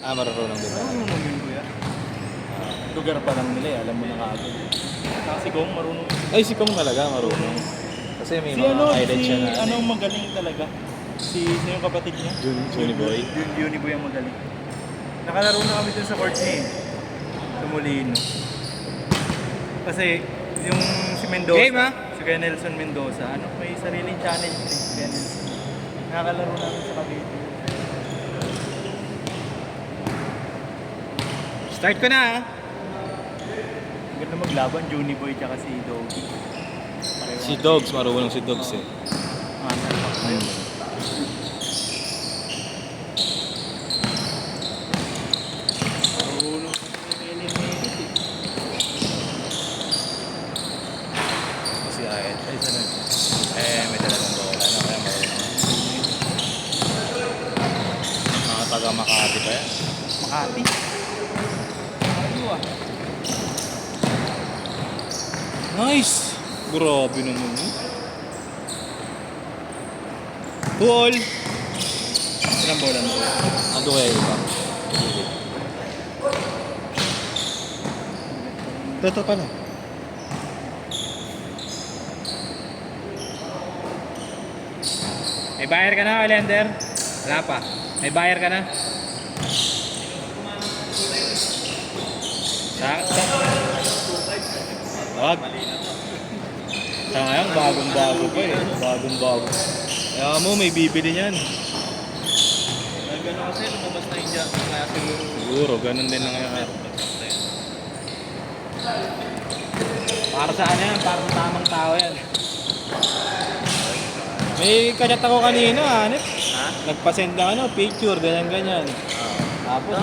Marunong din ba? Marunong din kuya. Lugar pa lang nila alam mo na kaagad. Kasi kung marunong. Ay, si Kong talaga marunong. Kasi may Si mga ano, highlight siya na ano magaling talaga. Sino yung kapatid niya? Juniboy. Juniboy ang magaling. Nakalaro na kami dun sa court niya eh. Sa Molino. Kasi yung si Mendoza, Game, ha? si Kuya Nelson Mendoza, may sariling channel si Kuya Nelson. Nakakalaro namin sa Cavite. Start ko na, ha? Ganda maglaban, Juniboy tsaka si Doggy. Si Dogs, marunong si Dogs eh. Marunong si Melit eh. Si Ayet. Ay, sana. May talagang bola. Ano kaya marunong? Mga taga Makati pa yan. Makati. Ano ah? Nice! Grabe naman yun. Ball! Ilang bola mo? Ando kaya iba? Toto pa na. May buyer ka na, Elender? Wala pa. May buyer ka na? Wag. Sayang, bagong-bago pa eh. Bagong-bago. Kaya mo, may bibili niyan. Gano'n kasi lumabas na yung dyan. Kaya siguro. Siguro, ganun din lang yan. Para sa ano yan? Para sa tamang tao yan. May kanyat ako kanina, Hanep. Ha? Nagpasend ng picture, ganyan-ganyan. Tapos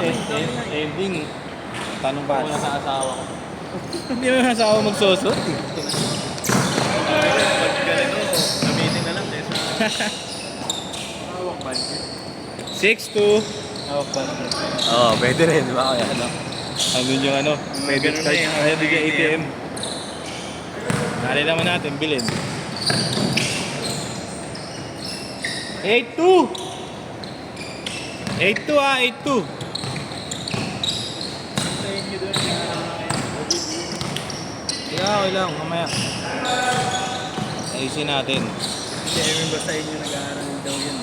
ending, tanong pa muna sa asawa ko. Hindi mo yung asawa magsusot. Pag ganito, gamitin na lang sa hawak budget. 6'2". Hawak budget. Oo, pwede rin, di ba? Kaya ano? Andun yung pwede ganun card, na eh, kaya bigyan ATM. Nari naman natin, bilhin. 8'2". 8'2 ah, 8'2". Tayin nyo doon. Okay lang, mamaya. Ayusin natin. Hindi, may basta inyo nag-aaral daw yun.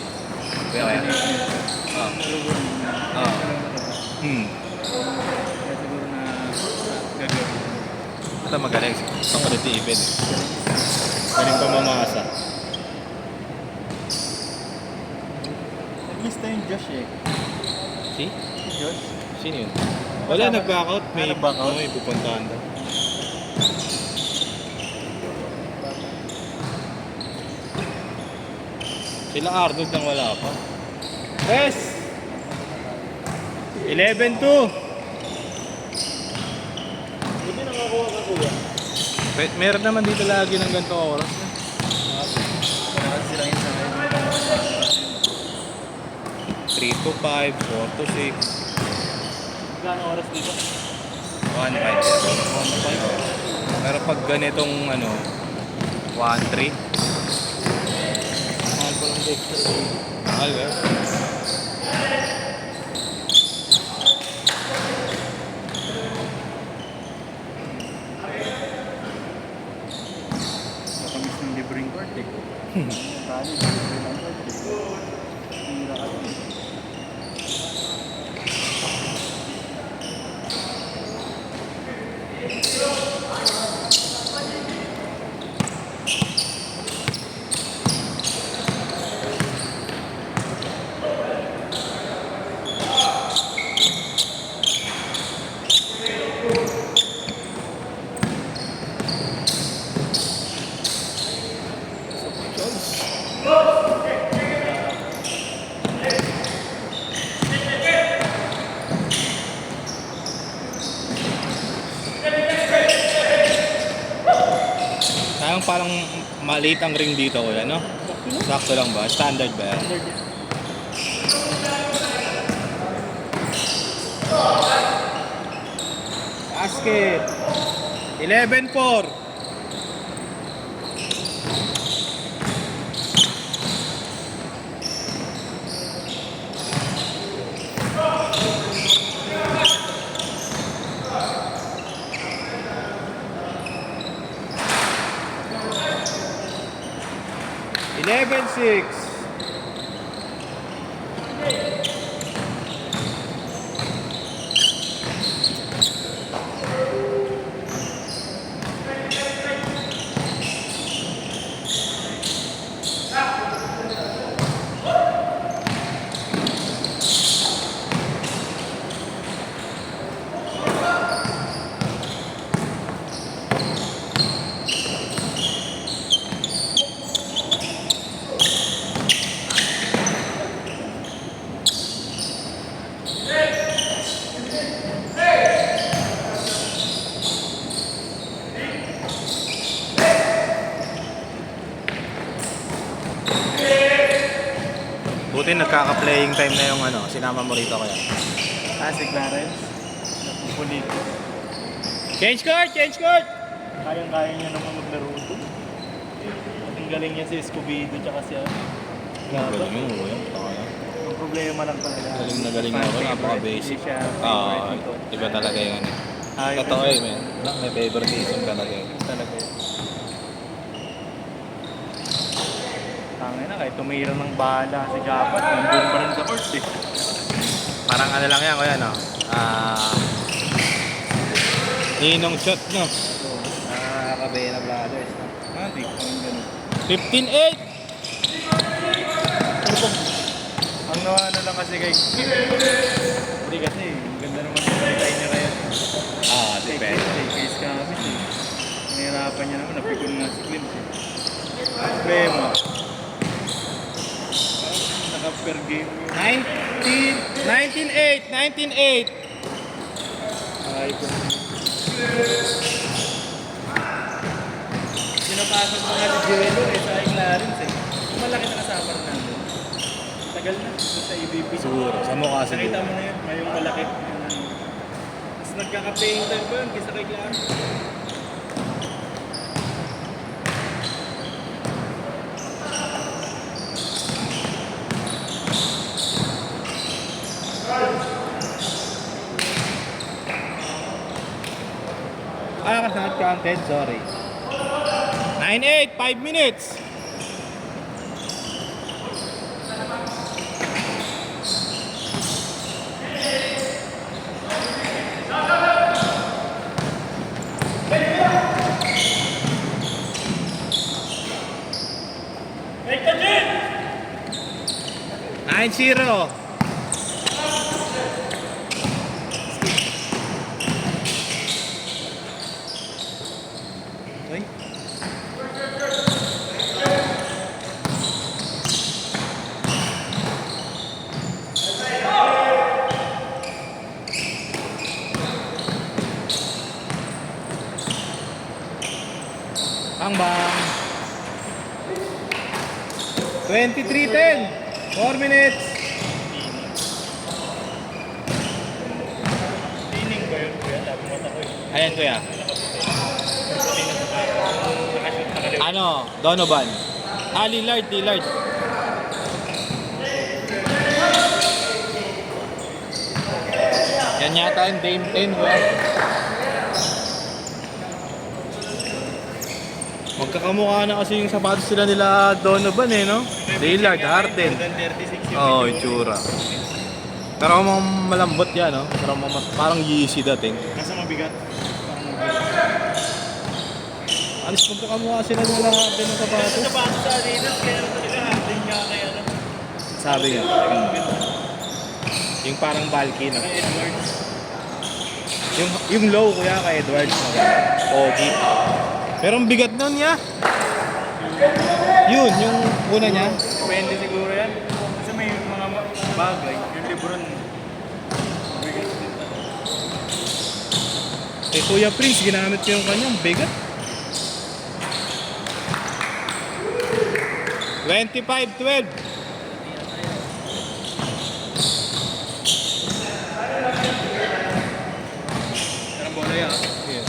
Kaya. Ah. Ah. Kaya siguro na gagawin. Ito magaling. Ang quality even eh. Galing pa mamasa. Nag-lista yung Josh eh. Si? Si Josh. Sino yun? Wala, nag-backout. May nag-backout? may pupuntahan daw. Sila Arnold nang wala pa. Yes! 11-2. Buti nakakuha ka kuya. Meron naman dito lagi ng ganito oras. Kailangan sila yung sa akin. 3 to 5, 4 to 6. Gano'ng oras dito? 1-5. Pero pag ganitong 1-3. Mahal ko lang Dexter. Mahal ba? Matamis ng libreng court eh. Tali, libreng court eh. Tira ka lang. Sayang parang maliit ang ring dito kuya, no? Sakto lang ba? Standard ba yan? Basket! 11-4. second 6. Buti nagkaka-playing time na yung ano, sinama mo rito kaya. Si Clarence. Napupulit. Change court! Change court! Kayang-kaya niya naman maglaro ito. Ang galing niya si Escobedo tsaka siya. Galing yung ulo yan. Ang problema lang talaga. Galing na galing ako. Napaka-basic. Iba talaga yung ano. Totoo eh, man. May favoritism talaga yun. Talaga yun. Tangin na, kahit tumira ng bala si Japat, nandun pa rin sa court eh. Parang ano lang yan, kuya, no? Ninong shot, no? Nakakabay na brothers, no? Hindi ko yung ganun. 15-8! Ang nawaano lang kasi kay... Hindi kasi, ang ganda naman sa tayo niya kaya. Depende. Case kami eh. Nahirapan niya naman, napikon nga si Clint eh. Problema. Naka-per game yun. 19-8! 19-8! Ay ko. Sinapasok ko nga si Joelo eh, sa Clarence eh. Malaki na kasama rin namin. Tagal na, doon sa EVP. Siguro, sa mukha siguro. Nakita mo na yun, ngayong malaki. Tapos nagkaka-paying time pa yun, kaysa kay Clarence. Kasi not counted, sorry. 9-8, 5 minutes. Nine zero. Ay. Bang bang. 23-10. 4 minutes. Tining ba yun? Kuya, labi mata ko eh. Ayan kuya. Nakashoot na kaliwa. Ano? Donovan. Lillard. Yan yata yung Dame 10 kuya. Magkakamukha na kasi yung sapatos sila nila Donovan eh, no? Lillard, Harden. Oo, itsura. Pero kung malambot yan, no? Pero parang Yeezy dating. Kaso mabigat. Alis magkakamukha sila nila Harden ng sapatos. Sa bato sa Adidas, kaya naman talaga Harden nga kaya ano. Sabi nga. Yung parang bulky, no? Kay Edwards. Yung low kuya kay Edwards. Pogi. Pero ang bigat nun niya. Yun, yung una niya. Depende siguro yan. Kasi may mga bagay. Yung Lebron. Bigat din talaga. Eh Kuya Prince, ginamit ko yung kanyang bigat. 25-12. Anong bola yan? Yeah.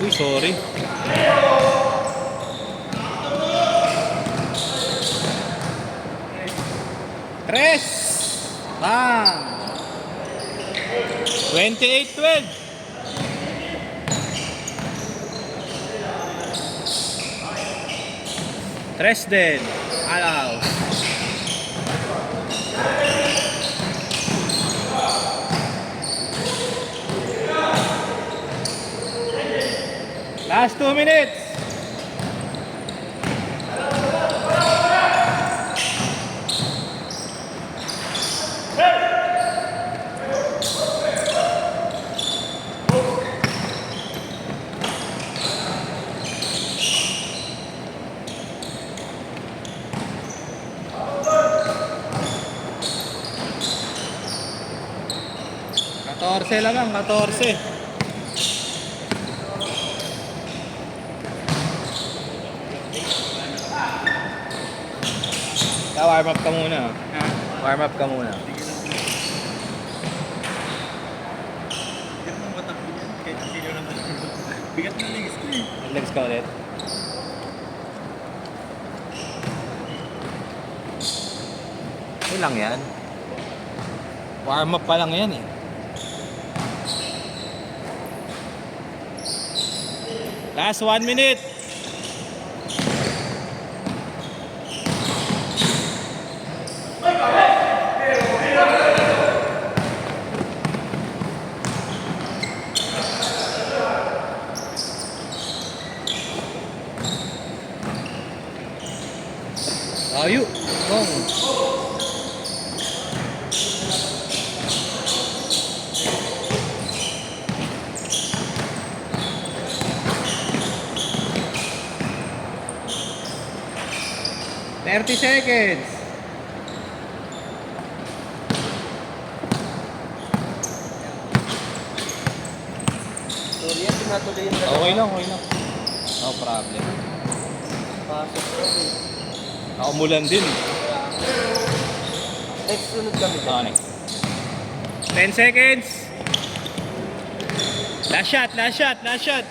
Uy, sorry. Tres! Bang! 28-12. Dresden. Alaw. Last 2 minutes. Katorse lang, 14. Warm up ka muna. Ha? Warm up ka muna. Bigat ng matakbo yan. Kahit sino lang talaga. Bigat ng legs ko eh. Legs ka ulit. Ilang yan? Warm up pa lang yan eh. Last 1 minute. Ayo, bong. $30 seconds. Sorry yan, tinatuloy yung Okay lang. No problem. Pasok ko eh. Nakumulan din. Next sunod kami dyan. Okay. 10 seconds. Last shot.